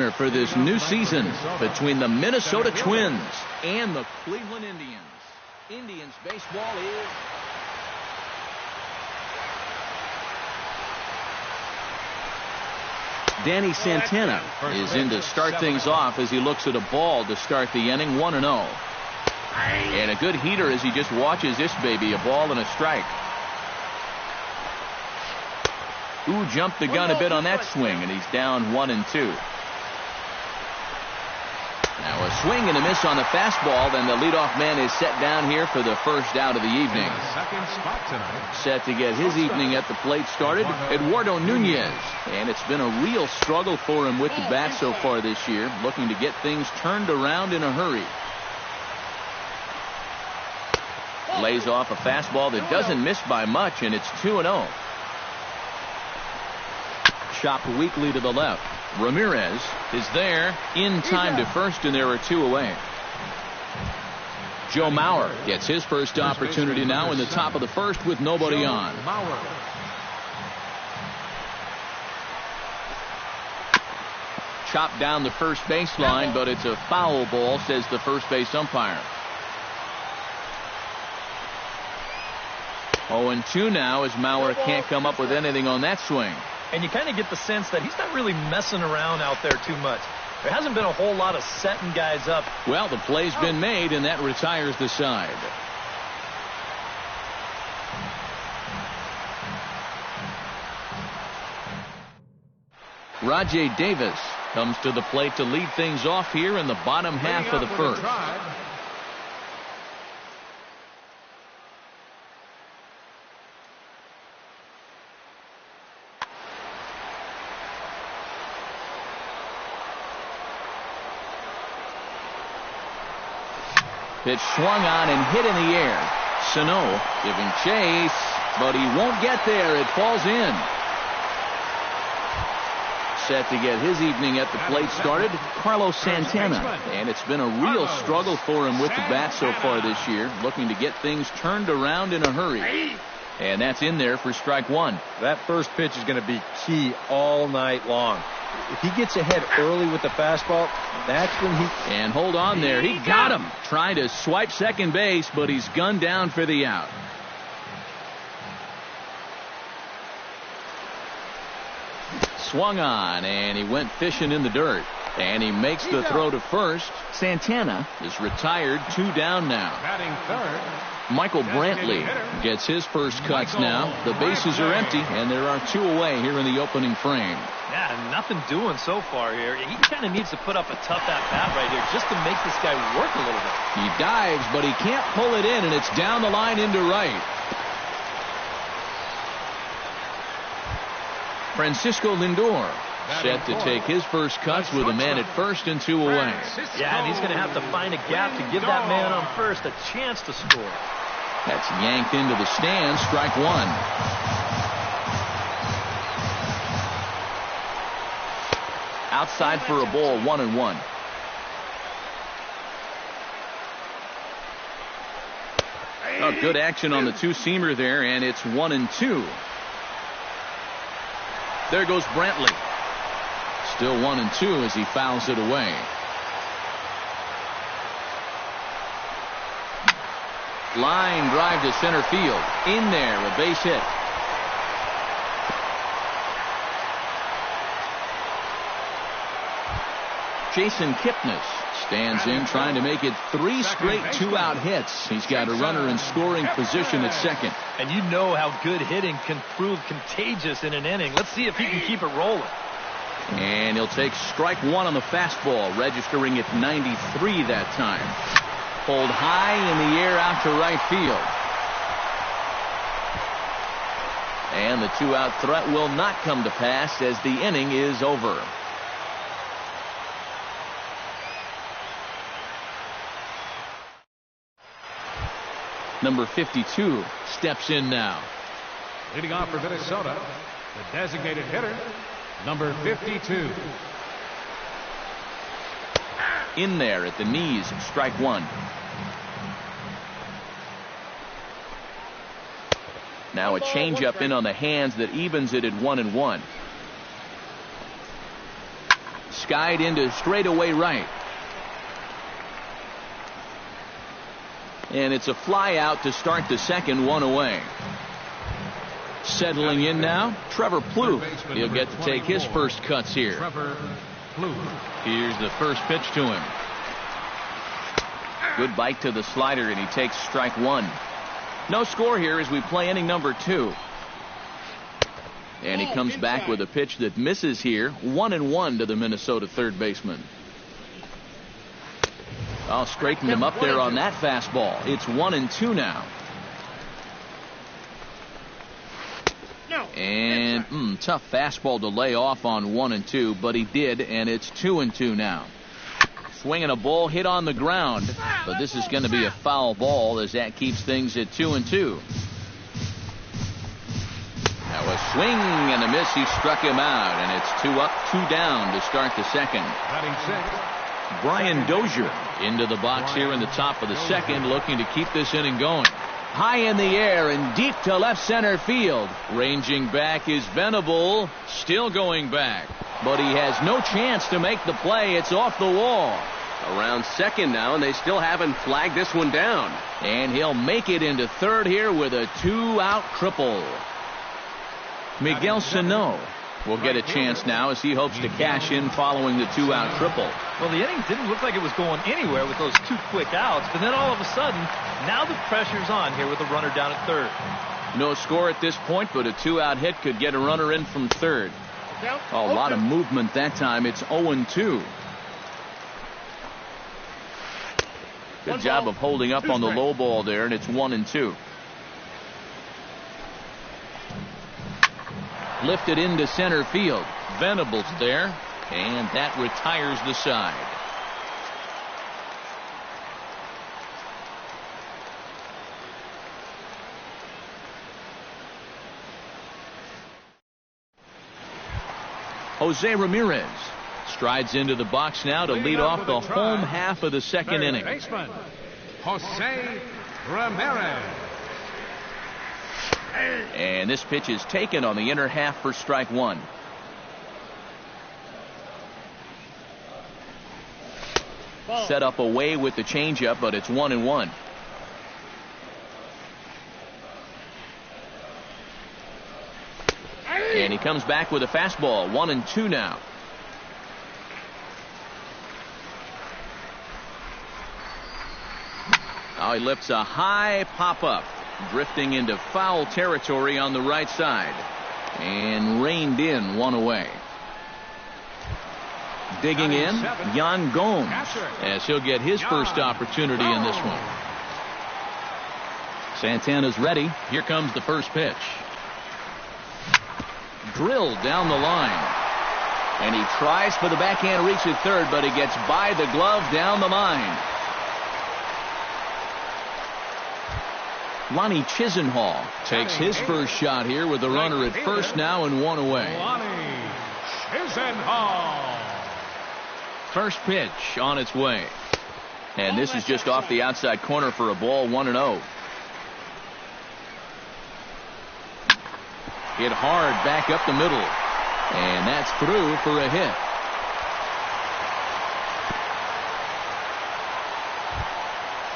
For this new season between the Minnesota Twins and the Cleveland Indians. Indians baseball is Danny Santana is in to start things off as he looks at a ball to start the inning. 1-0. And a good heater as he just watches this baby, a ball and a strike. Ooh, jumped the gun a bit on that swing, and he's down 1-2. Now a swing and a miss on the fastball, then the leadoff man is set down here for the first out of the evening. Set to get his evening at the plate started, Eduardo Nunez. And it's been a real struggle for him with the bat so far this year, looking to get things turned around in a hurry. Lays off a fastball that doesn't miss by much, and it's 2-0. Chopped weakly to the left. Ramirez is there in time to first, and there are two away. Joe Mauer gets his first opportunity now in the top of the first with nobody on. Chopped down the first baseline, but it's a foul ball, says the first base umpire. 0-2 now as Mauer can't come up with anything on that swing. And you kind of get the sense that he's not really messing around out there too much. There hasn't been a whole lot of setting guys up. Well, the play's been made, and that retires the side. Rajay Davis comes to the plate to lead things off here in the bottom half of the first. Pitch swung on and hit in the air. Sano giving chase, but he won't get there. It falls in. Set to get his evening at the plate started, Carlos Santana. And it's been a real struggle for him with the bat so far this year, looking to get things turned around in a hurry. And that's in there for strike one. That first pitch is going to be key all night long. If he gets ahead early with the fastball, that's when he... And hold on there. He got him. Trying to swipe second base, but he's gunned down for the out. Swung on, and he went fishing in the dirt. And he makes the throw to first. Santana is retired, 2 down now. Batting third, Michael Brantley gets his first cuts now. The bases are empty, and there are 2 away here in the opening frame. Yeah, nothing doing so far here. He kind of needs to put up a tough at-bat right here just to make this guy work a little bit. He dives, but he can't pull it in, and it's down the line into right. Francisco Lindor set to take his first cuts with a man at first and 2 away. Yeah, and he's going to have to find a gap to give that man on first a chance to score. That's yanked into the stands, strike one. Outside for a ball, 1-1. Oh, good action on the two-seamer there, and it's 1-2. There goes Brantley. Still 1-2 as he fouls it away. Line drive to center field. In there, a base hit. Jason Kipnis stands in, trying to make it 3 straight 2-out hits. He's got a runner in scoring position at second. And you know how good hitting can prove contagious in an inning. Let's see if he can keep it rolling. And he'll take strike one on the fastball, registering at 93 that time. Pulled high in the air out to right field. And the 2-out threat will not come to pass as the inning is over. Number 52 steps in now. Leading off for Minnesota, the designated hitter, number 52. In there at the knees, strike one. Now a changeup in on the hands that evens it at 1-1. skied into straightaway right. And it's a fly out to start the second, one away. Settling in now, Trevor Plouffe. He'll get to take his first cuts here. Here's the first pitch to him. Good bite to the slider, and he takes strike one. No score here as we play inning number 2. And he comes back with a pitch that misses here. 1-1 to the Minnesota third baseman. I'll straighten him up there on that fastball. It's 1-2 now. And tough fastball to lay off on 1-2, but he did, and it's 2-2 now. Swinging a ball hit on the ground, but this is going to be a foul ball as that keeps things at 2-2. Now a swing and a miss. He struck him out, and it's 2 up, 2 down to start the second. Brian Dozier into the box here in the top of the second, looking to keep this inning going. High in the air and deep to left center field. Ranging back is Venable, still going back, but he has no chance to make the play. It's off the wall. Around second now, and they still haven't flagged this one down. And he'll make it into third here with a 2-out triple. Miguel Sano will get a chance now as he hopes to cash in following the 2-out triple. Well, the inning didn't look like it was going anywhere with those 2 quick outs, but then all of a sudden, now the pressure's on here with a runner down at third. No score at this point, but a 2-out hit could get a runner in from third. A lot of movement that time. It's 0-2. Good job of holding up on the low ball there, and it's 1-2. Lifted into center field. Venable's there, and that retires the side. Jose Ramirez strides into the box now to lead off the home half of the second inning. Baseman, Jose Ramirez. And this pitch is taken on the inner half for strike one. Set up away with the changeup, but it's 1-1. And he comes back with a fastball. 1-2 now. Now he lifts a high pop-up, drifting into foul territory on the right side, and reined in, one away. Digging in, Yan Gomes, as he'll get his first opportunity in this one. Santana's ready. Here comes the first pitch. Drilled down the line, and he tries for the backhand reach at third, but he gets by the glove down the line. Lonnie Chisenhall takes his first shot here with the runner at first now and one away. Lonnie Chisenhall. First pitch on its way. And this is just off the outside corner for a ball, 1-0. Hit hard back up the middle. And that's through for a hit.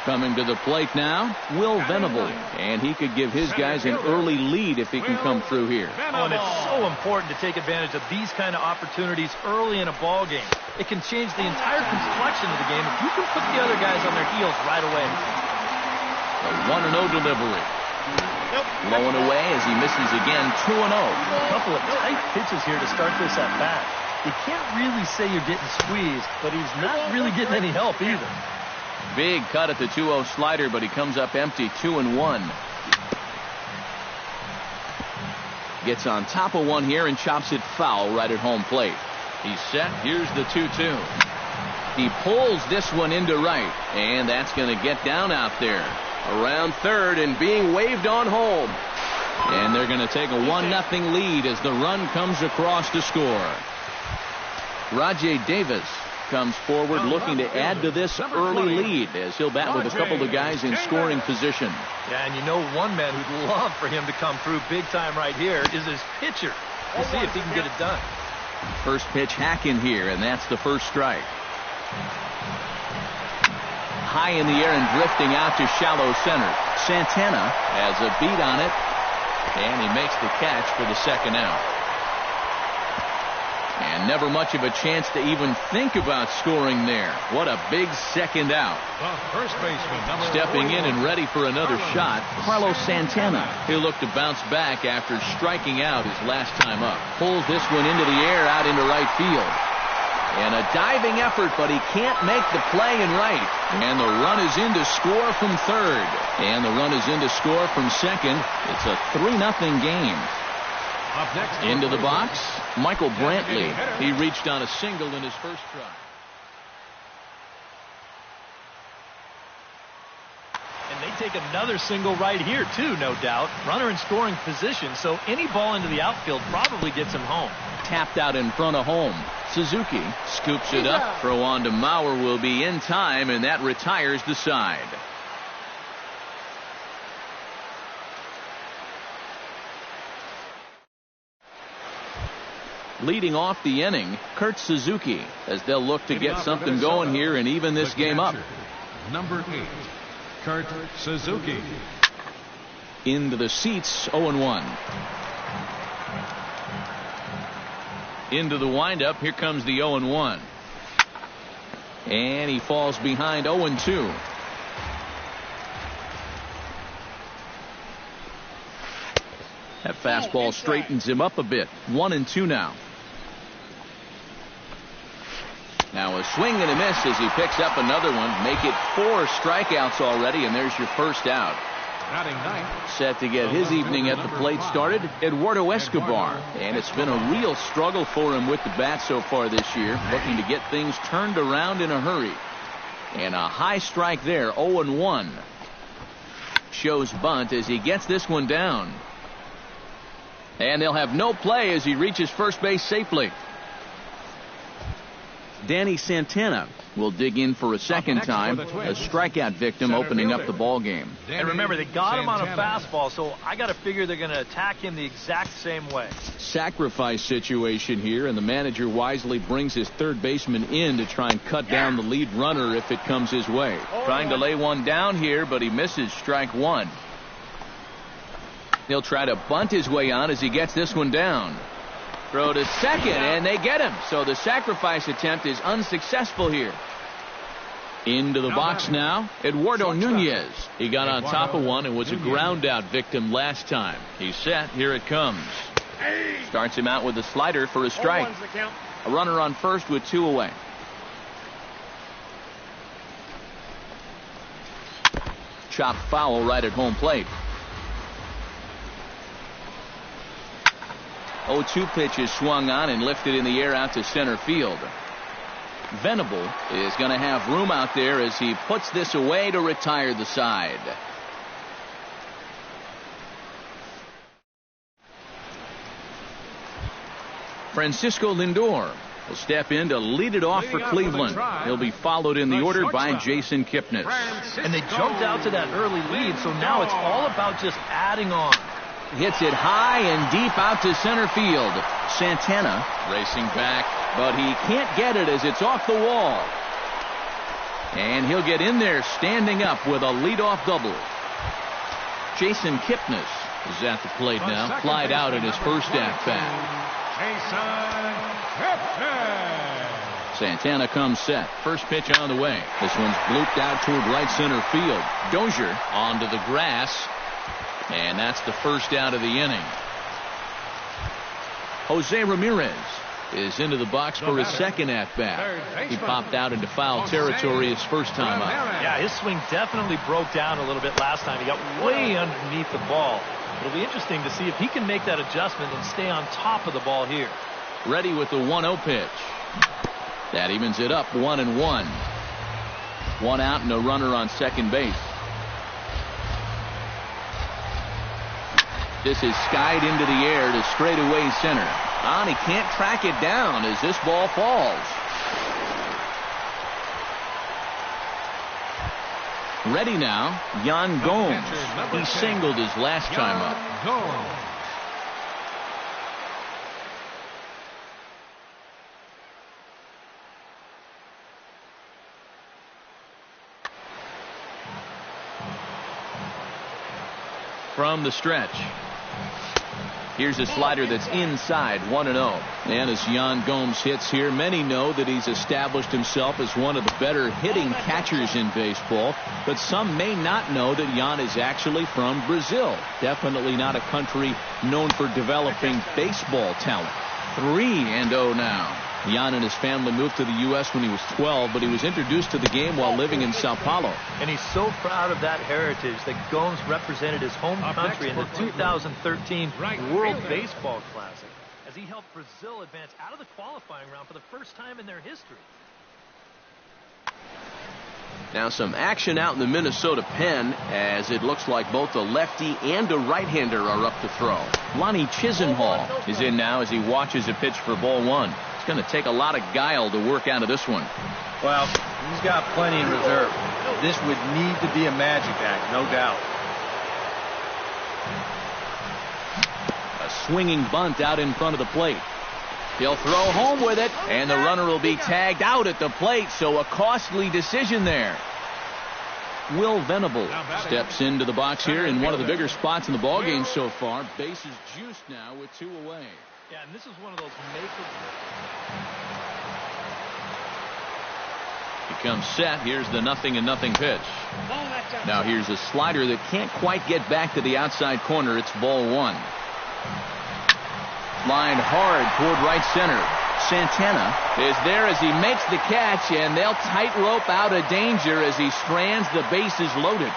Coming to the plate now, Will Venable. And he could give his guys an early lead if he can come through here. Oh, and it's so important to take advantage of these kind of opportunities early in a ball game. It can change the entire complexion of the game if you can put the other guys on their heels right away. A 1-0 delivery. Low and away as he misses again. 2-0. A couple of tight pitches here to start this at bat. You can't really say you're getting squeezed, but he's not really getting any help either. Big cut at the 2-0 slider, but he comes up empty. 2-1. Gets on top of one here and chops it foul right at home plate. He's set. Here's the 2-2. He pulls this one into right, and that's going to get down out there around third and being waved on home. And they're going to take a 1-0 lead as the run comes across to score. Rajay Davis comes forward looking to add to this early lead as he'll bat with a couple of guys in scoring position. Yeah, and you know one man who'd love for him to come through big time right here is his pitcher. We'll see if he can get it done. First pitch hacking here, and that's the first strike. High in the air and drifting out to shallow center. Santana has a beat on it, and he makes the catch for the second out. And never much of a chance to even think about scoring there. What a big second out. First baseman, stepping in and ready for another shot, Carlos Santana. He'll look to bounce back after striking out his last time up. Pulls this one into the air out into right field. And a diving effort, but he can't make the play in right. And the run is in to score from third. And the run is in to score from second. It's a 3-0 game. Up next, into the box, Michael Brantley. He reached on a single in his first try. And they take another single right here, too, no doubt. Runner in scoring position, so any ball into the outfield probably gets him home. Tapped out in front of home. Suzuki scoops it up. Throw on to Mauer will be in time, and that retires the side. Leading off the inning, Kurt Suzuki, as they'll look to get something going here and even this game up. Number 8, Kurt Suzuki. Into the seats, 0-1. Into the windup, here comes the 0-1. And he falls behind 0-2. That fastball straightens him up a bit. 1-2 now. Now a swing and a miss as he picks up another one. Make it 4 strikeouts already, and there's your first out. Set to get his evening at the plate started, Eduardo Escobar. And it's been a real struggle for him with the bat so far this year, looking to get things turned around in a hurry. And a high strike there, 0-1. Shows bunt as he gets this one down. And they'll have no play as he reaches first base safely. Danny Santana will dig in for a second time. A strikeout victim opening up the ball game. And remember, they got him on a fastball, so I got to figure they're going to attack him the exact same way. Sacrifice situation here, and the manager wisely brings his third baseman in to try and cut down the lead runner if it comes his way. Trying to lay one down here, but he misses strike one. He'll try to bunt his way on as he gets this one down. Throw to second, and they get him. So the sacrifice attempt is unsuccessful here. Into the box now, Eduardo Nunez. He got on top of one and was a ground out victim last time. He's set. Here it comes. Starts him out with a slider for a strike. A runner on first with 2 away. Chopped foul right at home plate. 0-2 pitch is swung on and lifted in the air out to center field. Venable is going to have room out there as he puts this away to retire the side. Francisco Lindor will step in to lead it off for Cleveland. He'll be followed in the order by Jason Kipnis. And they jumped out to that early lead, so now it's all about just adding on. Hits it high and deep out to center field. Santana racing back, but he can't get it as it's off the wall. And he'll get in there standing up with a leadoff double. Jason Kipnis is at the plate now. Flied out in his first at-bat. Santana comes set. First pitch on the way. This one's blooped out toward right center field. Dozier onto the grass. And that's the first out of the inning. Jose Ramirez is into the box for his second at-bat. He popped out into foul territory his first time up. Yeah, his swing definitely broke down a little bit last time. He got way underneath the ball. It'll be interesting to see if he can make that adjustment and stay on top of the ball here. Ready with the 1-0 pitch. That evens it up 1-1. 1 out and a runner on second base. This is skied into the air to straightaway center. And he can't track it down as this ball falls. Ready now, Yan Gomes. He singled his last time up. from the stretch. Here's a slider that's inside, 1-0. And as Yan Gomes hits here, many know that he's established himself as one of the better hitting catchers in baseball. But some may not know that Yan is actually from Brazil. Definitely not a country known for developing baseball talent. 3-0 now. Yan and his family moved to the U.S. when he was 12, but he was introduced to the game while living in Sao Paulo. And he's so proud of that heritage that Gomes represented his home country in the 2013 World Baseball Classic as he helped Brazil advance out of the qualifying round for the first time in their history. Now some action out in the Minnesota pen as it looks like both a lefty and a right-hander are up to throw. Lonnie Chisenhall is in now as he watches a pitch for ball one. It's going to take a lot of guile to work out of this one. Well, he's got plenty in reserve. This would need to be a magic act, no doubt. A swinging bunt out in front of the plate. He'll throw home with it, and the runner will be tagged out at the plate, so a costly decision there. Will Venable steps into the box here in one of the bigger spots in the ballgame so far. Bases juiced now with 2 away. Yeah, and this is one of those He comes set. Here's the 0-0 pitch. Now here's a slider that can't quite get back to the outside corner. It's ball one. Lined hard toward right center. Santana is there as he makes the catch, and they'll tightrope out of danger as he strands. The bases loaded.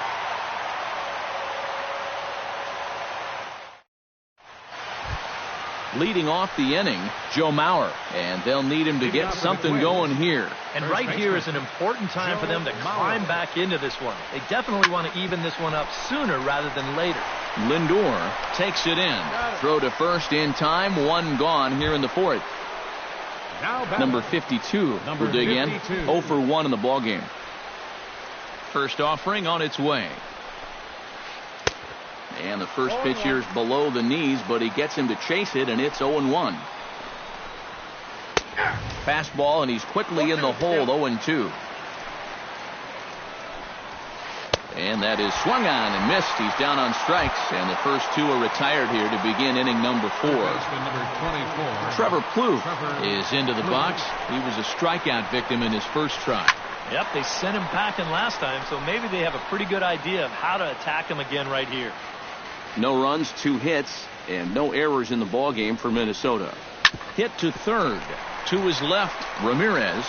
Leading off the inning, Joe Mauer, and they'll need him to get something going here. And right here is an important time for them to climb back into this one. They definitely want to even this one up sooner rather than later. Lindor takes it in. Throw to first in time. 1 gone here in the 4th. Number 52 will dig in. 0 for 1 in the ballgame. First offering on its way. And the first pitch here is below the knees, but he gets him to chase it, and it's 0-1. Fastball, and he's quickly in the hole, 0-2. And that is swung on and missed. He's down on strikes, and the first 2 are retired here to begin inning number 4. Trevor Plouffe is into the box. He was a strikeout victim in his first try. Yep, they sent him packing last time, so maybe they have a pretty good idea of how to attack him again right here. No runs, 2 hits, and no errors in the ballgame for Minnesota. Hit to third. To his left, Ramirez.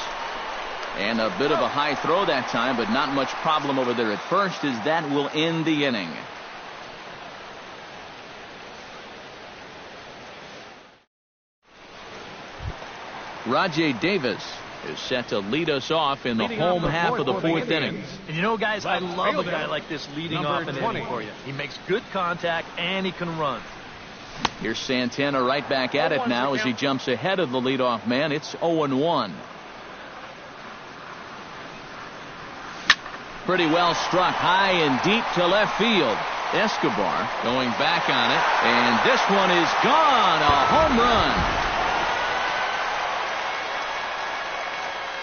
And a bit of a high throw that time, but not much problem over there at first, as that will end the inning. Rajay Davis is set to lead us off in the home half of the 4th inning. And you know, guys, I love a guy like this leading off an inning for you. He makes good contact, and he can run. Here's Santana right back at it now as he jumps ahead of the leadoff man. It's 0-1. Pretty well struck high and deep to left field. Escobar going back on it, and this one is gone. A home run.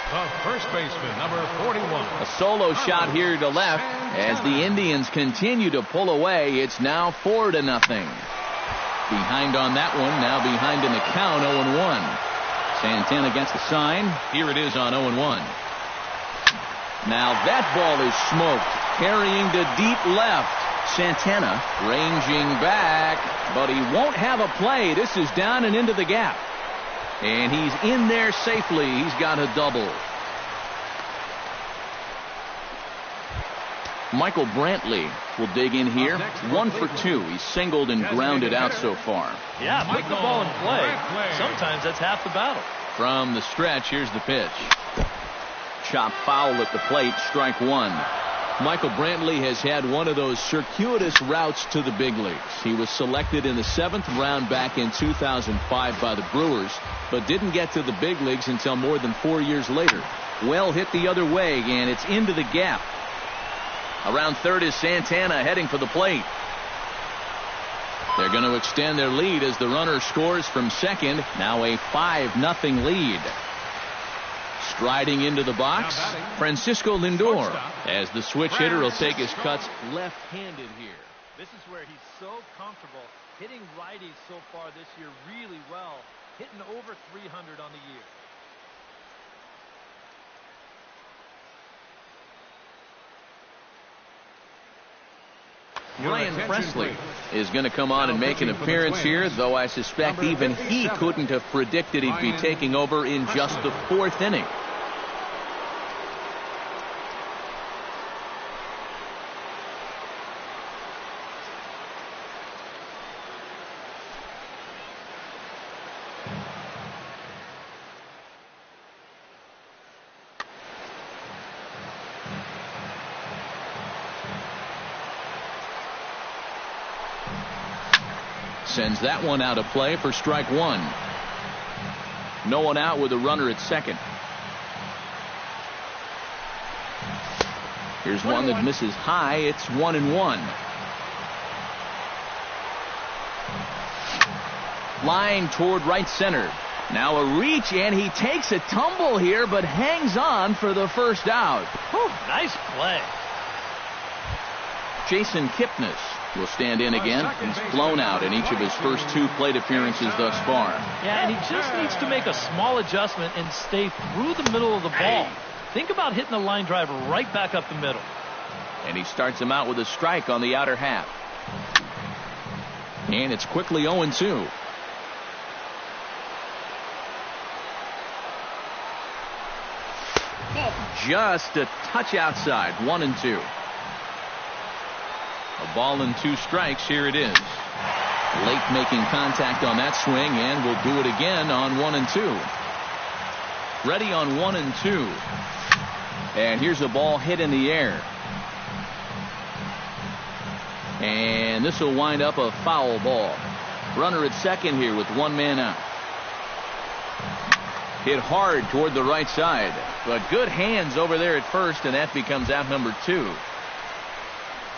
The first baseman, number 41. A solo shot here to left as the Indians continue to pull away. It's now 4-0. Behind on that one, now behind in the count, 0-1. Santana gets the sign. Here it is on 0-1. Now that ball is smoked, carrying to deep left. Santana ranging back, but he won't have a play. This is down and into the gap. And he's in there safely. He's got a double. Michael Brantley will dig in here. 1 for 2. He's singled and grounded out so far. Yeah, put the ball in play. Sometimes that's half the battle. From the stretch, here's the pitch. Chop foul at the plate, strike 1. Michael Brantley has had one of those circuitous routes to the big leagues. He was selected in the 7th round back in 2005 by the Brewers, but didn't get to the big leagues until more than 4 years later. Well hit the other way, and it's into the gap. Around third is Santana heading for the plate. They're going to extend their lead as the runner scores from second. Now a 5-0 lead. Striding into the box, Francisco Lindor, as the switch hitter will take his cuts left-handed here. This is where he's so comfortable hitting righties so far this year really well, hitting over 300 on the year. Brian Presley is going to come on and make an appearance here, though I suspect even he couldn't have predicted he'd be taking over in just the 4th inning. Sends that one out of play for strike one. No one out with a runner at second. Here's one that misses high. It's 1-1. Line toward right center. Now a reach, and he takes a tumble here, but hangs on for the first out. Whew, nice play. Jason Kipnis will stand in again. He's flown out in each of his first 2 plate appearances thus far. Yeah, and he just needs to make a small adjustment and stay through the middle of the ball. Think about hitting the line drive right back up the middle. And he starts him out with a strike on the outer half. And it's quickly 0-2. Just a touch outside. 1-2. A ball and 2 strikes. Here it is. Late making contact on that swing, and will do it again on 1-2. Ready on 1-2. And here's a ball hit in the air. And this will wind up a foul ball. Runner at second here with 1 man out. Hit hard toward the right side, but good hands over there at first, and that becomes out number 2.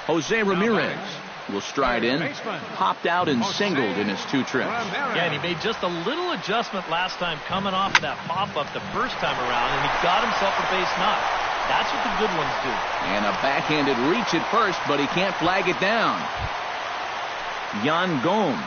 Jose Ramirez will stride in, popped out and singled in his 2 trips. Yeah, and he made just a little adjustment last time coming off of that pop-up the first time around, and he got himself a base knock. That's what the good ones do. And a backhanded reach at first, but he can't flag it down. Yan Gomes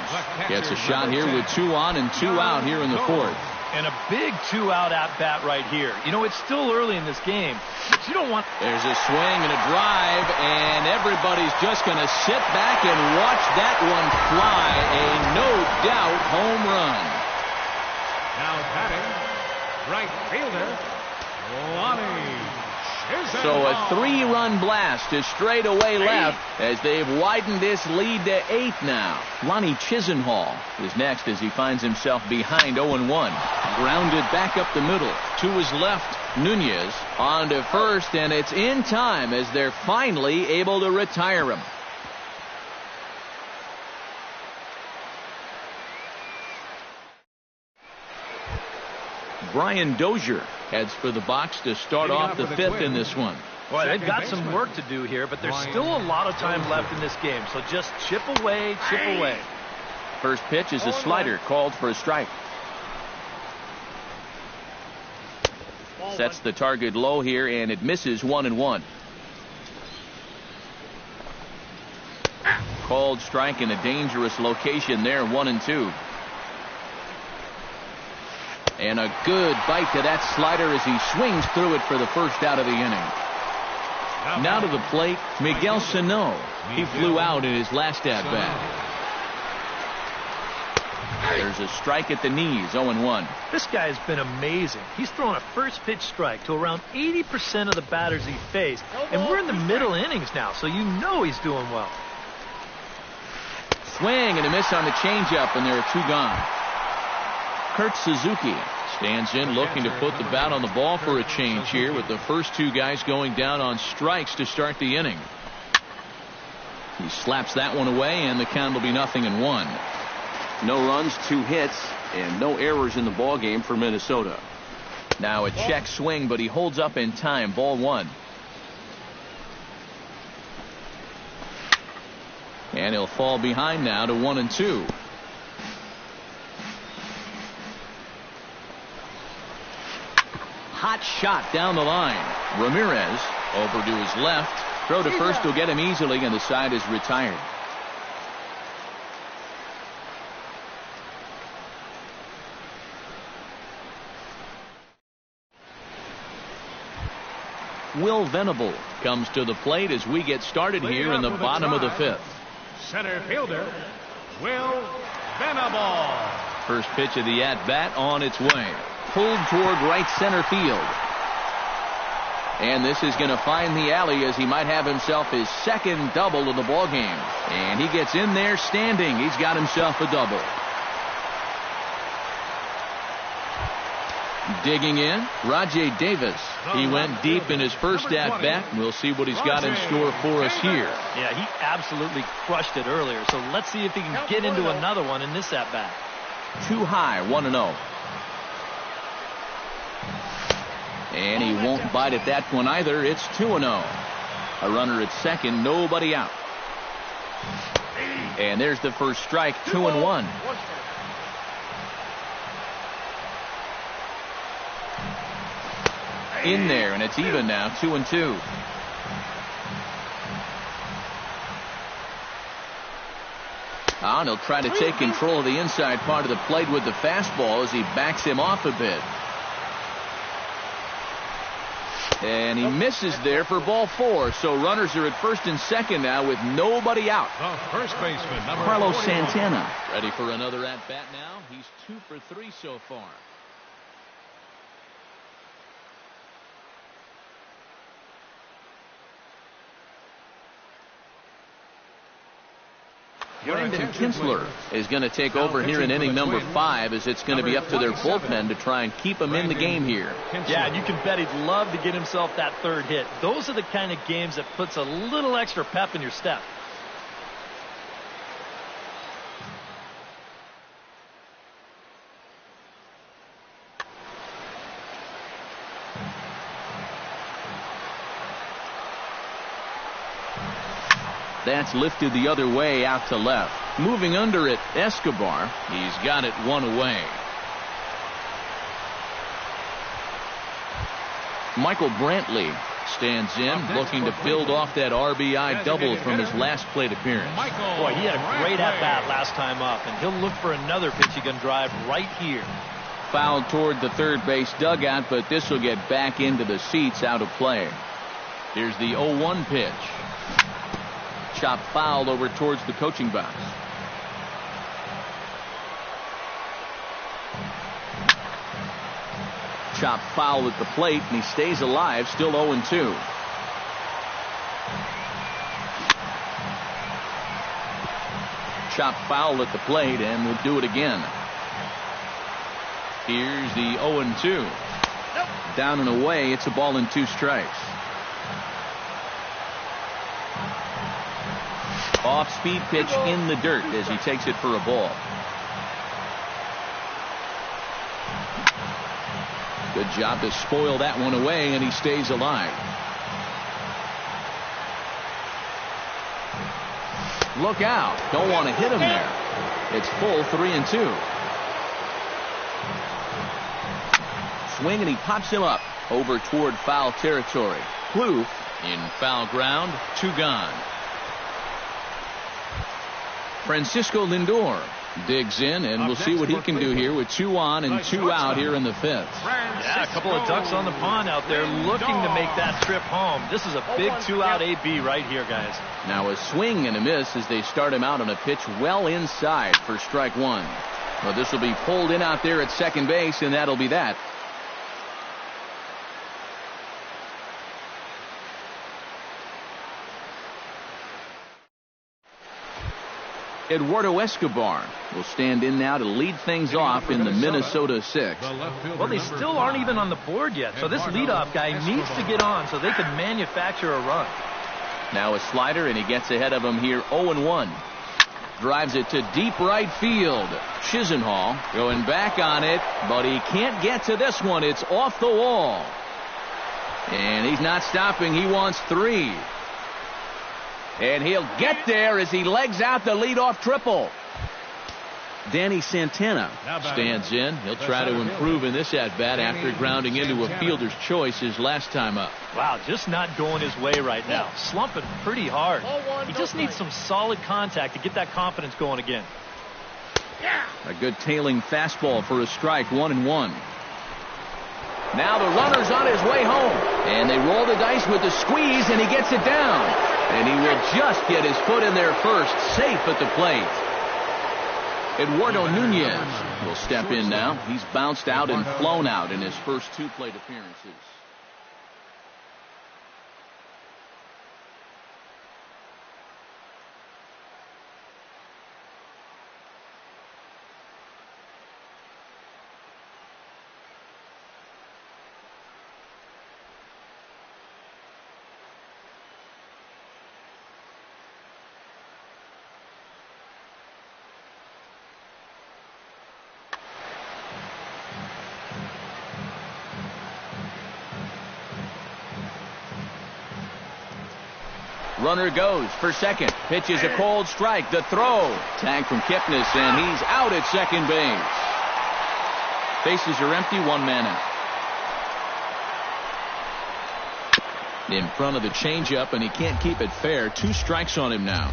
gets a shot here with 2 on and 2 out here in the 4th. And a big 2-out at-bat right here. You know, it's still early in this game, but you don't want... There's a swing and a drive, and everybody's just going to sit back and watch that one fly. A no-doubt home run. Now batting, right fielder, Lonnie. So a 3-run blast to straightaway left as they've widened this lead to 8 now. Lonnie Chisenhall is next as he finds himself behind 0-1. Grounded back up the middle. To his left, Nunez on to first, and it's in time as they're finally able to retire him. Brian Dozier heads for the box to start off the 5th in this one. Well, they've got some work to do here, but there's still a lot of time left in this game, so just chip away, chip away. First pitch is a slider called for a strike. Sets the target low here, and it misses 1-1. Called strike in a dangerous location there, 1-2. And a good bite to that slider as he swings through it for the first out of the inning. Now to the plate, Miguel Sano. He flew out in his last at-bat. There's a strike at the knees, 0-1. This guy's been amazing. He's thrown a first pitch strike to around 80% of the batters he faced. And we're in the middle innings now, so you know he's doing well. Swing and a miss on the changeup, and there are 2 gone. Kurt Suzuki stands in looking to put the bat on the ball for a change here with the first 2 guys going down on strikes to start the inning. He slaps that one away, and the count will be 0-1. No runs, 2 hits, and no errors in the ball game for Minnesota. Now a check swing, but he holds up in time. Ball 1. And he'll fall behind now to 1-2. Hot shot down the line. Ramirez over to his left. Throw to first will get him easily, and the side is retired. Will Venable comes to the plate as we get started here in the bottom of the fifth. Center fielder, Will Venable. First pitch of the at-bat on its way. Pulled toward right center field. And this is going to find the alley as he might have himself his second double of the ball game. And he gets in there standing. He's got himself a double. Digging in, Rajay Davis. He went deep in his first at-bat. We'll see what he's got in store for us here. Yeah, he absolutely crushed it earlier. So let's see if he can get into another one in this at-bat. Too high, 1-0. And he won't bite at that one either. It's 2-0. A runner at second, nobody out. And there's the first strike, 2-1. In there, and it's even now, 2-2. And he'll try to take control of the inside part of the plate with the fastball as he backs him off a bit. And he misses there for ball 4. So runners are at first and second now with nobody out. The first baseman, number Carlos 41. Santana ready for another at-bat now. He's 2 for 3 so far. Brandon Kinsler is going to take over here in inning number 5 as it's going to be up to their bullpen to try and keep him in the game here. Yeah, and you can bet he'd love to get himself that third hit. Those are the kind of games that puts a little extra pep in your step. That's lifted the other way out to left. Moving under it, Escobar. He's got it one away. Michael Brantley stands in, looking to build off that RBI double from his last plate appearance. Boy, he had a great at-bat last time up, and he'll look for another pitch he can drive right here. Fouled toward the third base dugout, but this will get back into the seats out of play. Here's the 0-1 pitch. Chop fouled over towards the coaching box. Chop foul at the plate, and he stays alive, still 0-2. Chop foul at the plate, and we'll do it again. Here's the 0-2. Down and away, it's a ball and 2 strikes. Off-speed pitch in the dirt as he takes it for a ball. Good job to spoil that one away, and he stays alive. Look out. Don't want to hit him there. It's full 3-2. Swing, and he pops him up over toward foul territory. Plouffe in foul ground, 2 gone. Francisco Lindor digs in, and we'll see what he can do here with 2 on and 2 out here in the 5th. Yeah, a couple of ducks on the pond out there looking to make that trip home. This is a big 2-out AB right here, guys. Now a swing and a miss as they start him out on a pitch well inside for strike 1. Well, this will be pulled in out there at second base, and that'll be that. Eduardo Escobar will stand in now to lead things off in the Minnesota 6. Well, they still aren't even on the board yet, so this leadoff guy needs to get on so they can manufacture a run. Now a slider, and he gets ahead of him here, 0-1. Drives it to deep right field. Chisenhall going back on it, but he can't get to this one. It's off the wall. And he's not stopping. He wants 3. And he'll get there as he legs out the leadoff triple. Danny Santana stands in. He'll try to improve in this at-bat after grounding into a fielder's choice his last time up. Wow, just not going his way right now. Slumping pretty hard. He just needs some solid contact to get that confidence going again. A good tailing fastball for a strike, 1-1. Now the runner's on his way home. And they roll the dice with the squeeze, and he gets it down. And he will just get his foot in there first, safe at the plate. Eduardo Nunez will step in now. He's bounced out and flown out in his first 2 plate appearances. Runner goes for second. Pitch is a cold strike. The throw. Tag from Kipnis, and he's out at second base. Bases are empty. 1 man out. In front of the changeup, and he can't keep it fair. 2 strikes on him now.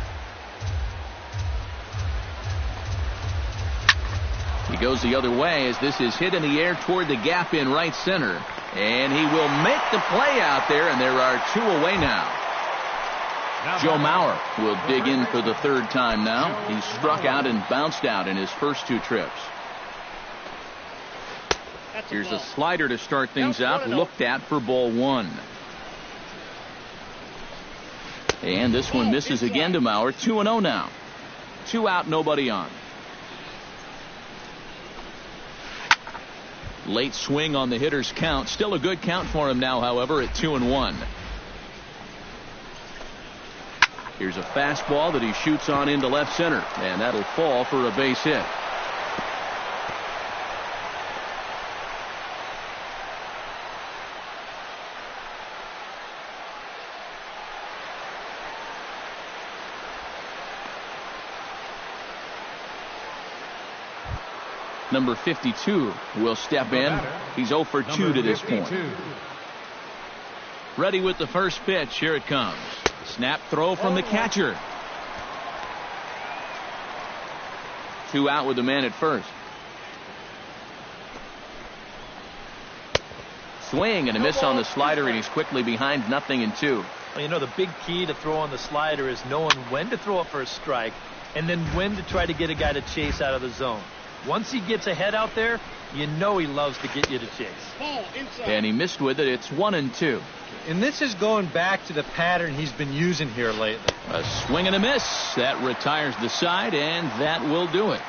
He goes the other way as this is hit in the air toward the gap in right center. And he will make the play out there, and there are 2 away now. Joe Mauer will dig in for the 3rd time now. He's struck out and bounced out in his first 2 trips. Here's a slider to start things out, looked at for ball 1. And this one misses again to Mauer. 2-0 now. 2 out, nobody on. Late swing on the hitter's count. Still a good count for him now, however, at 2-1. Here's a fastball that he shoots on into left center, and that'll fall for a base hit. Number 52 will step in. He's 0 for 2 to this point. Ready with the first pitch. Here it comes. Snap throw from the catcher. 2 out with the man at first. Swing and a miss on the slider, and he's quickly behind 0-2. Well, you know, the big key to throw on the slider is knowing when to throw it for a strike and then when to try to get a guy to chase out of the zone. Once he gets ahead out there, you know he loves to get you to chase. And he missed with it. It's 1-2. And this is going back to the pattern he's been using here lately. A swing and a miss. That retires the side, and that will do it.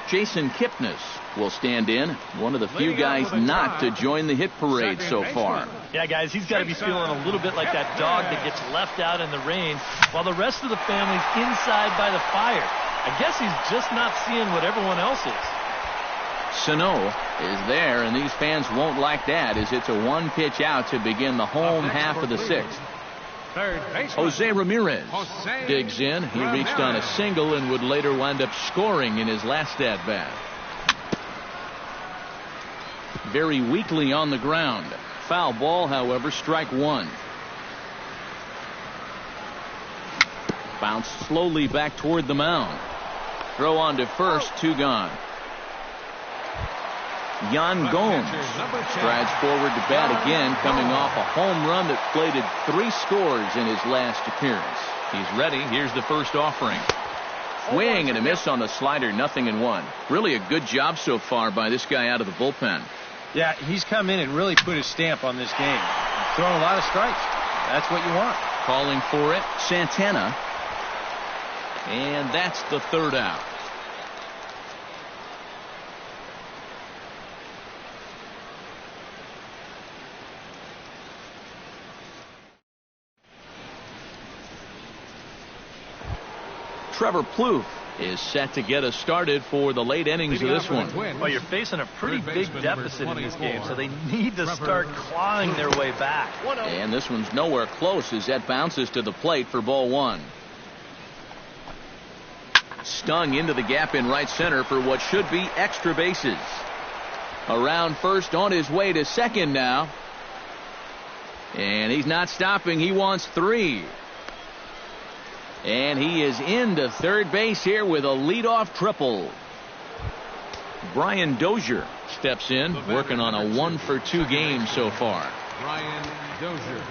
Jason Kipnis will stand in. One of the few guys not to join the hit parade so far. Yeah, guys, he's got to be feeling a little bit like that dog that gets left out in the rain while the rest of the family's inside by the fire. I guess he's just not seeing what everyone else is. Sano is there, and these fans won't like that as it's a 1-pitch out to begin the home half of the 6th. Jose Ramirez digs in. He reached on a single and would later wind up scoring in his last at-bat. Very weakly on the ground. Foul ball, however, strike 1. Bounce slowly back toward the mound. Throw on to first, 2 gone. Yan Gomes strides forward to bat again, coming off a home run that plated 3 scores in his last appearance. He's ready. Here's the first offering. Swing and a miss on the slider, 0-1. Really a good job so far by this guy out of the bullpen. Yeah, he's come in and really put his stamp on this game. Throwing a lot of strikes. That's what you want. Calling for it, Santana. And that's the 3rd out. Trevor Plouffe is set to get us started for the late innings of this one. Well, you're facing a pretty big deficit in this game, so they need to start clawing their way back. And this one's nowhere close as that bounces to the plate for ball 1. Stung into the gap in right center for what should be extra bases. Around first, on his way to second now. And he's not stopping. He wants 3. And he is into third base here with a leadoff triple. Brian Dozier steps in, working on a 1-for-2 game so far. Brian Dozier.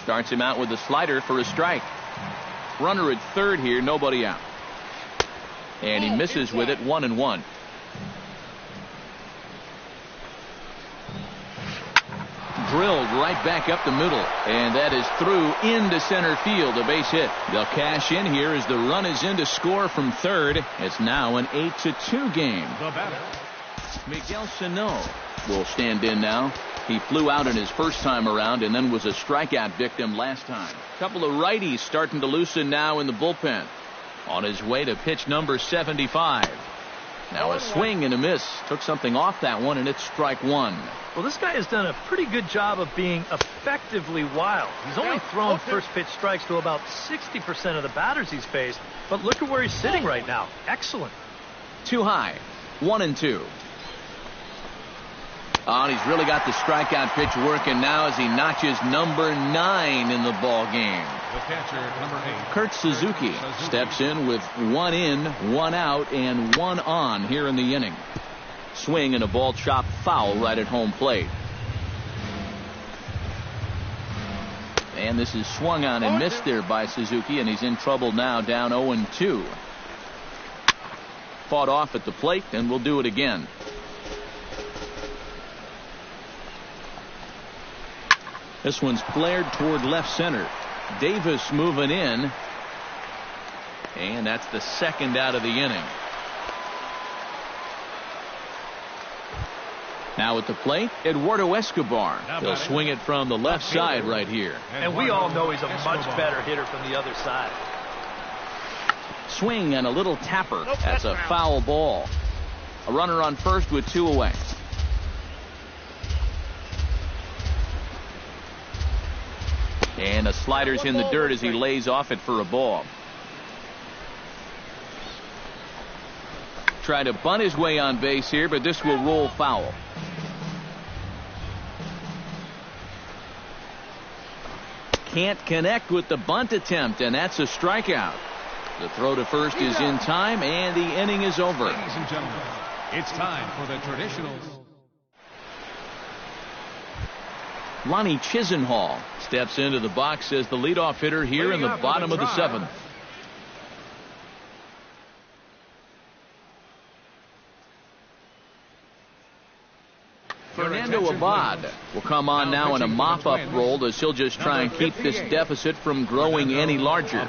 Starts him out with a slider for a strike. Runner at third here, nobody out. And he misses with it, 1-1. Drilled right back up the middle, and that is through into center field, a base hit. They'll cash in here as the run is in to score from third. It's now an 8-2 game. The batter, Miguel Sano will stand in now. He flew out in his first time around and then was a strikeout victim last time. A couple of righties starting to loosen now in the bullpen. On his way to pitch number 75. Now a swing and a miss. Took something off that one, and it's strike one. Well, this guy has done a pretty good job of being effectively wild. He's only thrown first pitch strikes to about 60% of the batters he's faced. But look at where he's sitting right now. Excellent. Too high. 1-2. Oh, and he's really got the strikeout pitch working now as he notches number 9 in the ball game. the catcher, number 8. Kurt Suzuki steps in with 1 in, 1 out, and 1 on here in the inning. Swing and a ball chopped foul right at home plate. And this is swung on and missed there by Suzuki, and he's in trouble now, down 0-2. Fought off at the plate, and we'll do it again. This one's flared toward left center. Davis moving in. And that's the second out of the inning. Now at the plate, Eduardo Escobar. He'll swing it from the left side right here. And we all know he's a much better hitter from the other side. Swing and a little tapper. That's a foul ball. A runner on first with 2 away. And a slider's in the dirt as he lays off it for a ball. Try to bunt his way on base here, but this will roll foul. Can't connect with the bunt attempt, and that's a strikeout. The throw to first is in time, and the inning is over. Ladies and gentlemen, it's time for the traditionals. Lonnie Chisenhall steps into the box as the leadoff hitter here in the bottom of the 7th. Fernando Abad will come on now in a mop-up role as he'll just try and keep this deficit from growing any larger.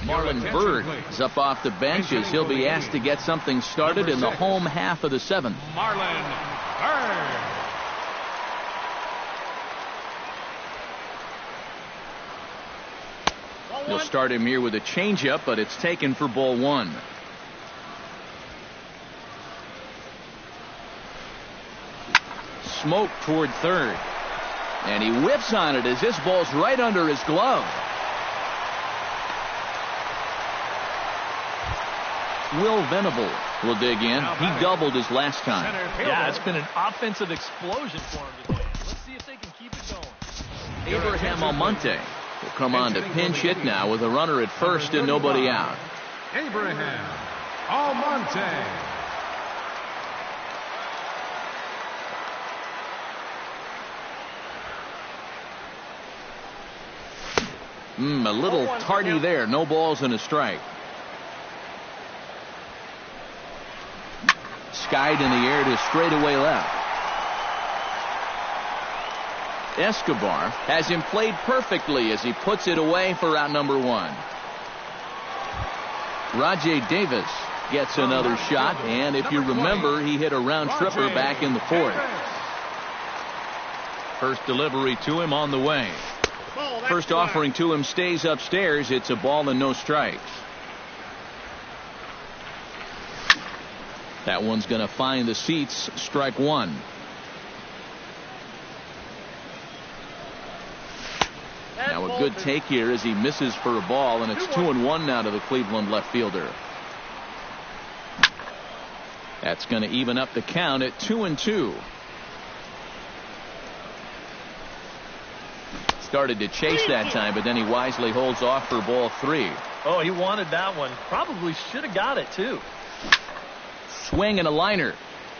Marlon Byrd is up off the bench as he'll be asked to get something started in the home half of the 7th. Marlon Byrd. He'll start him here with a changeup, but it's taken for ball 1. Smoke toward third. And he whips on it as this ball's right under his glove. Will Venable will dig in. He doubled his last time. Yeah, it's been an offensive explosion for him today. Let's see if they can keep it going. Abraham Almonte will come on to pinch hit now with a runner at first and nobody out. Abraham Almonte. A little tardy there. No balls and a strike. Skied in the air to straightaway left. Escobar has him played perfectly as he puts it away for out number 1. Rajay Davis gets another shot, and if you remember, he hit a round tripper back in the 4th. First delivery to him on the way. First offering to him stays upstairs. It's a ball and no strikes. That one's going to find the seats. Strike one. Now a good take here as he misses for a ball, and it's 2-1 now to the Cleveland left fielder. That's going to even up the count at 2-2. Started to chase that time, but then he wisely holds off for ball 3. Oh, he wanted that one. Probably should have got it, too. Swing and a liner,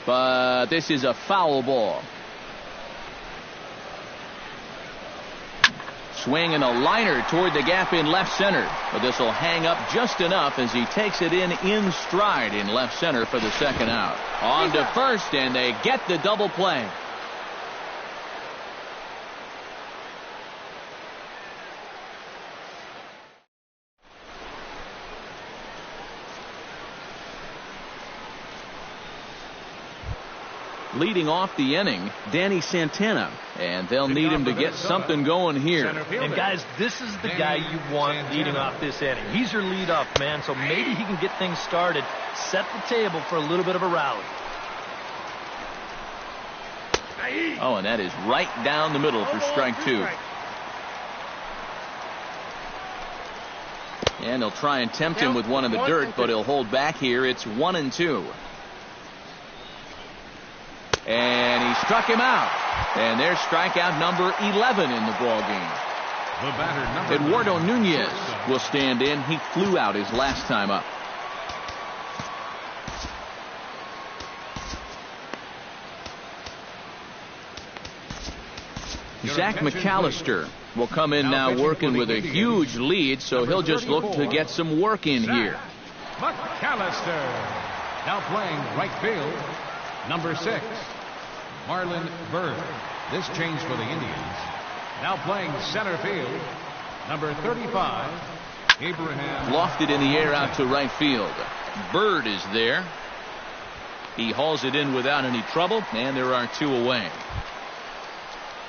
but this is a foul ball. Swing and a liner toward the gap in left center, but this will hang up just enough as he takes it in stride in left center for the second out. On to first, and they get the double play. Leading off the inning, Danny Santana, and they'll need him to get something going here. And guys, this is the guy you want leading off this inning. He's your leadoff man, so maybe he can get things started, set the table for a little bit of a rally. Oh, and that is right down the middle for strike 2. And they'll try and tempt him with one in the dirt, but he'll hold back here. It's 1-2. And he struck him out. And there's strikeout number 11 in the ball game. Eduardo Nunez will stand in. He flew out his last time up. Zach McAllister will come in now working with a huge lead, so he'll just look to get some work in here. McAllister now playing right field. Number 6, Marlon Byrd. This change for the Indians. Now playing center field. Number 35, Abraham. Lofted in the air out to right field. Byrd is there. He hauls it in without any trouble, and there are 2 away.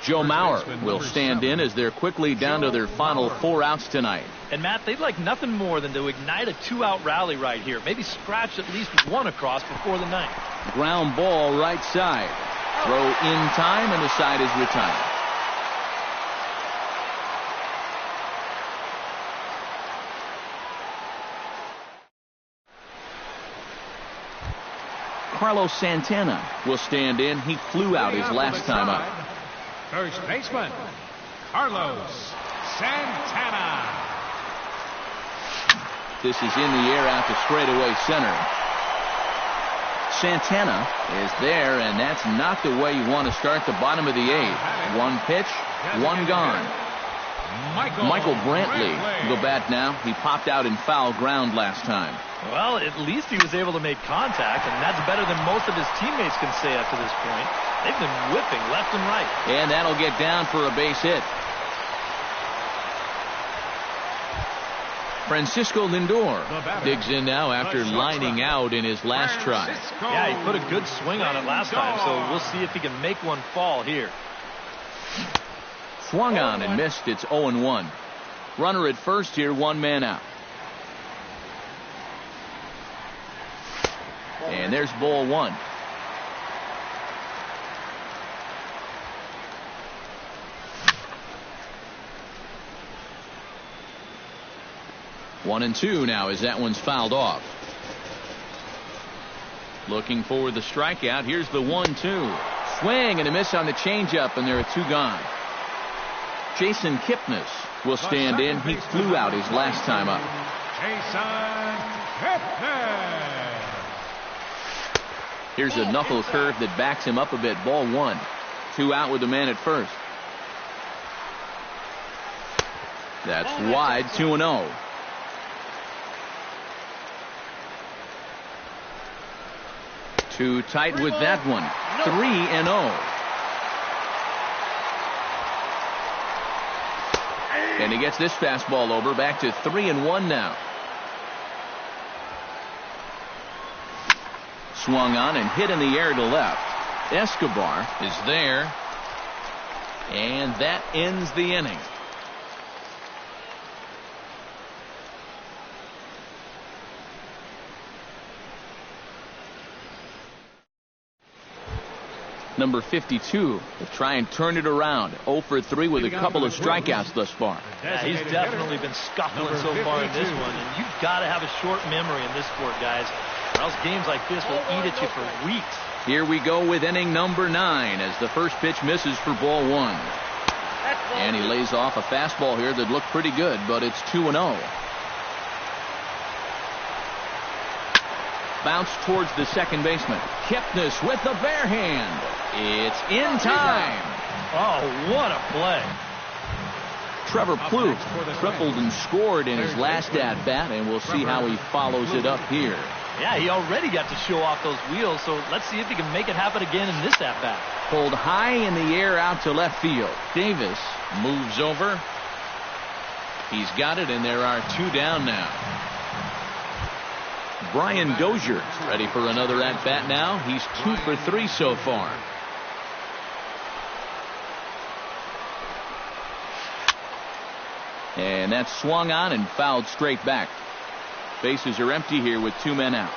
Joe Mauer will stand in as they're quickly down to their final 4 outs tonight. And Matt, they'd like nothing more than to ignite a 2-out rally right here. Maybe scratch at least one across before the ninth. Ground ball right side. Throw in time, and the side is retired. Carlos Santana will stand in. He flew out his last time up. First baseman, Carlos Santana. This is in the air out to straightaway center. Santana is there, and that's not the way you want to start the bottom of the 8th. 1 pitch, 1 gone. Michael Brantley will go bat now. He popped out in foul ground last time. Well, at least he was able to make contact, and that's better than most of his teammates can say up to this point. They've been whipping left and right. And that'll get down for a base hit. Francisco Lindor digs in now after lining out in his last try. Yeah, he put a good swing on it last time, so we'll see if he can make one fall here. Swung on and missed. It's 0-1. Runner at first here, 1 man out. And there's ball 1. One and 2 now as that one's fouled off. Looking for the strikeout. Here's the 1-2. Swing and a miss on the changeup, and there are 2 gone. Jason Kipnis will stand in. He flew out his last time up. Jason Kipnis. Here's a knuckle curve that backs him up a bit. Ball 1. 2 out with the man at first. That's wide. 2-0. Too tight with that one. 3-0. And he gets this fastball over. Back to 3-1 now. Swung on and hit in the air to left. Escobar is there. And that ends the inning. number 52, to try and turn it around. 0 for 3 with a couple of strikeouts thus far. Yeah, he's definitely been scuffling so far in this one, and you've got to have a short memory in this sport, guys, or else games like this will eat at you for weeks. Here we go with inning number 9 as the first pitch misses for ball 1. And he lays off a fastball here that looked pretty good, but it's 2-0. Bounce towards the second baseman. Kipnis with the bare hand. It's in time. Oh, what a play. Trevor Plouffe tripled and scored in his last at-bat, and we'll see how he follows it up here. Yeah, he already got to show off those wheels, so let's see if he can make it happen again in this at-bat. Pulled high in the air out to left field. Davis moves over. He's got it, and there are 2 down now. Brian Dozier ready for another at-bat now. He's 2 for 3 so far. And that's swung on and fouled straight back. Bases are empty here with 2 men out.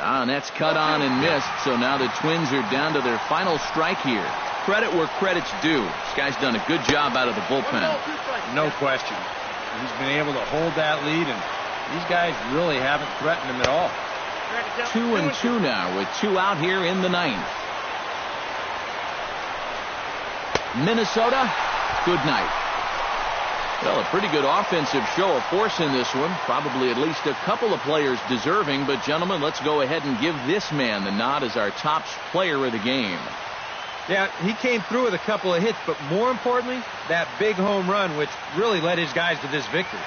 And that's cut on and missed, so now the Twins are down to their final strike here. Credit where credit's due. This guy's done a good job out of the bullpen. No question. He's been able to hold that lead, and these guys really haven't threatened him at all. 2-2 now with 2 out here in the 9th. Minnesota, good night. Well, a pretty good offensive show of force in this one. Probably at least a couple of players deserving. But, gentlemen, let's go ahead and give this man the nod as our top player of the game. Yeah, he came through with a couple of hits, but more importantly, that big home run, which really led his guys to this victory.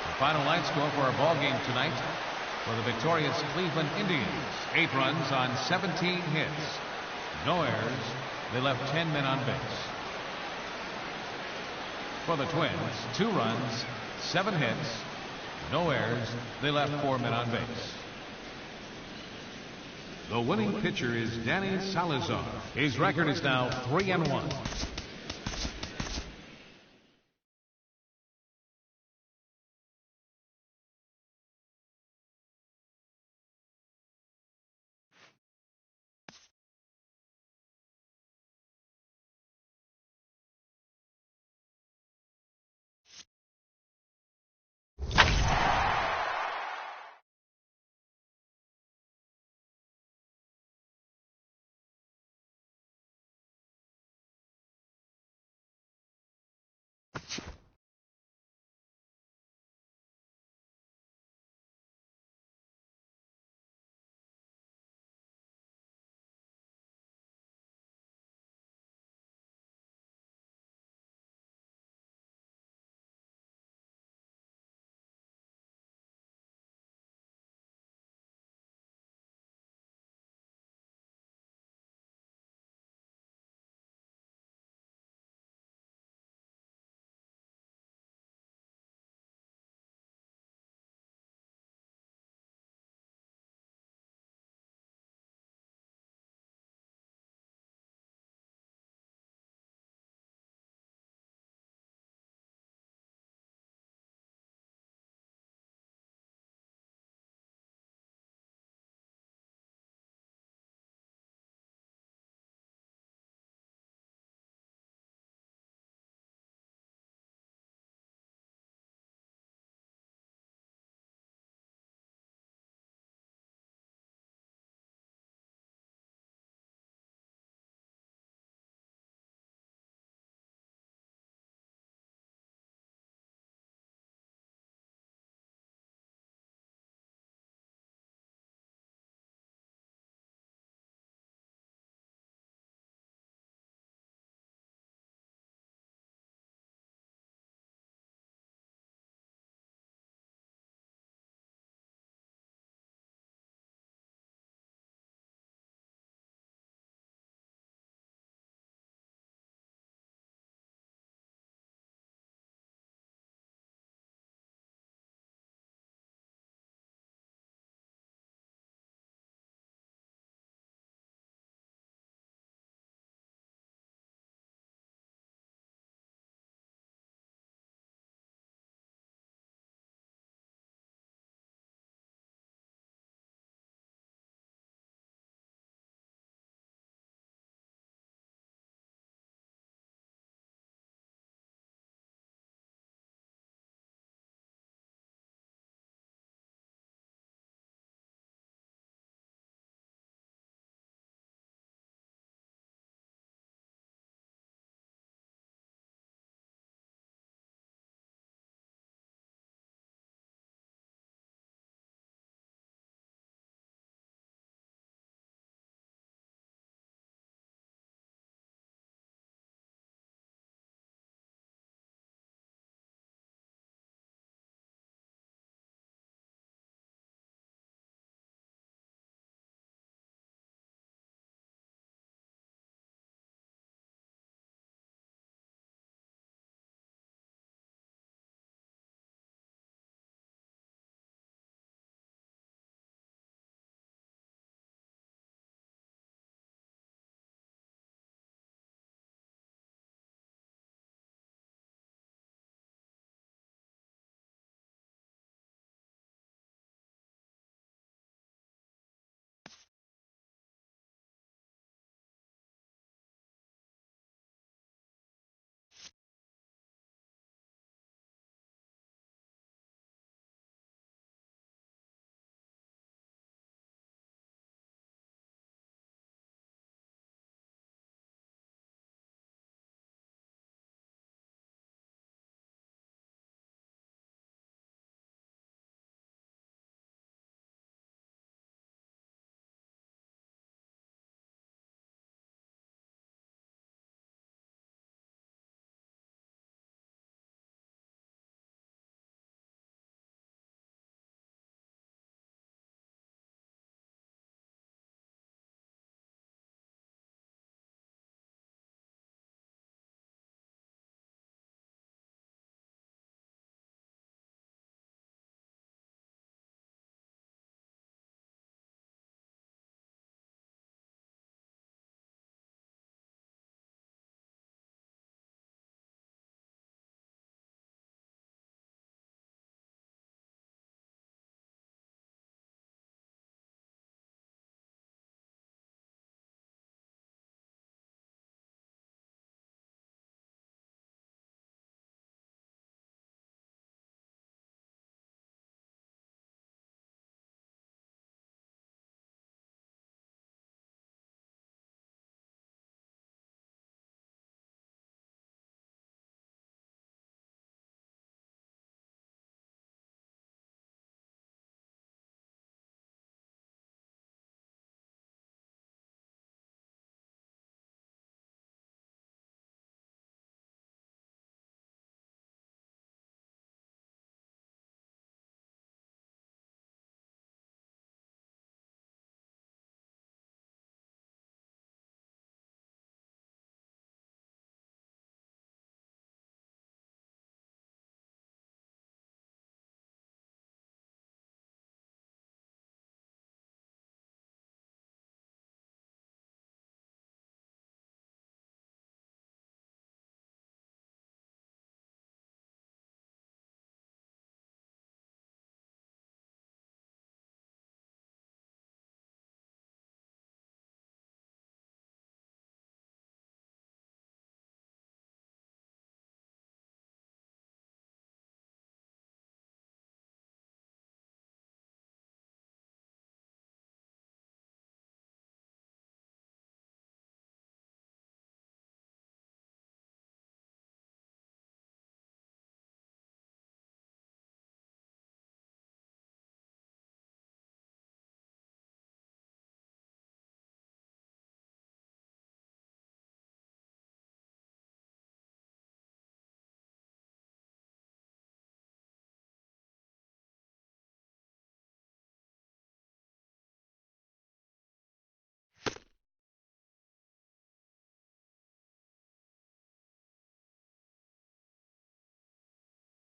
The final line score for our ball game tonight for the victorious Cleveland Indians. 8 runs on 17 hits. No errors. They left 10 men on base. For the Twins, 2 runs, 7 hits, no errors. They left 4 men on base. The winning pitcher is Danny Salazar. His record is now 3-1.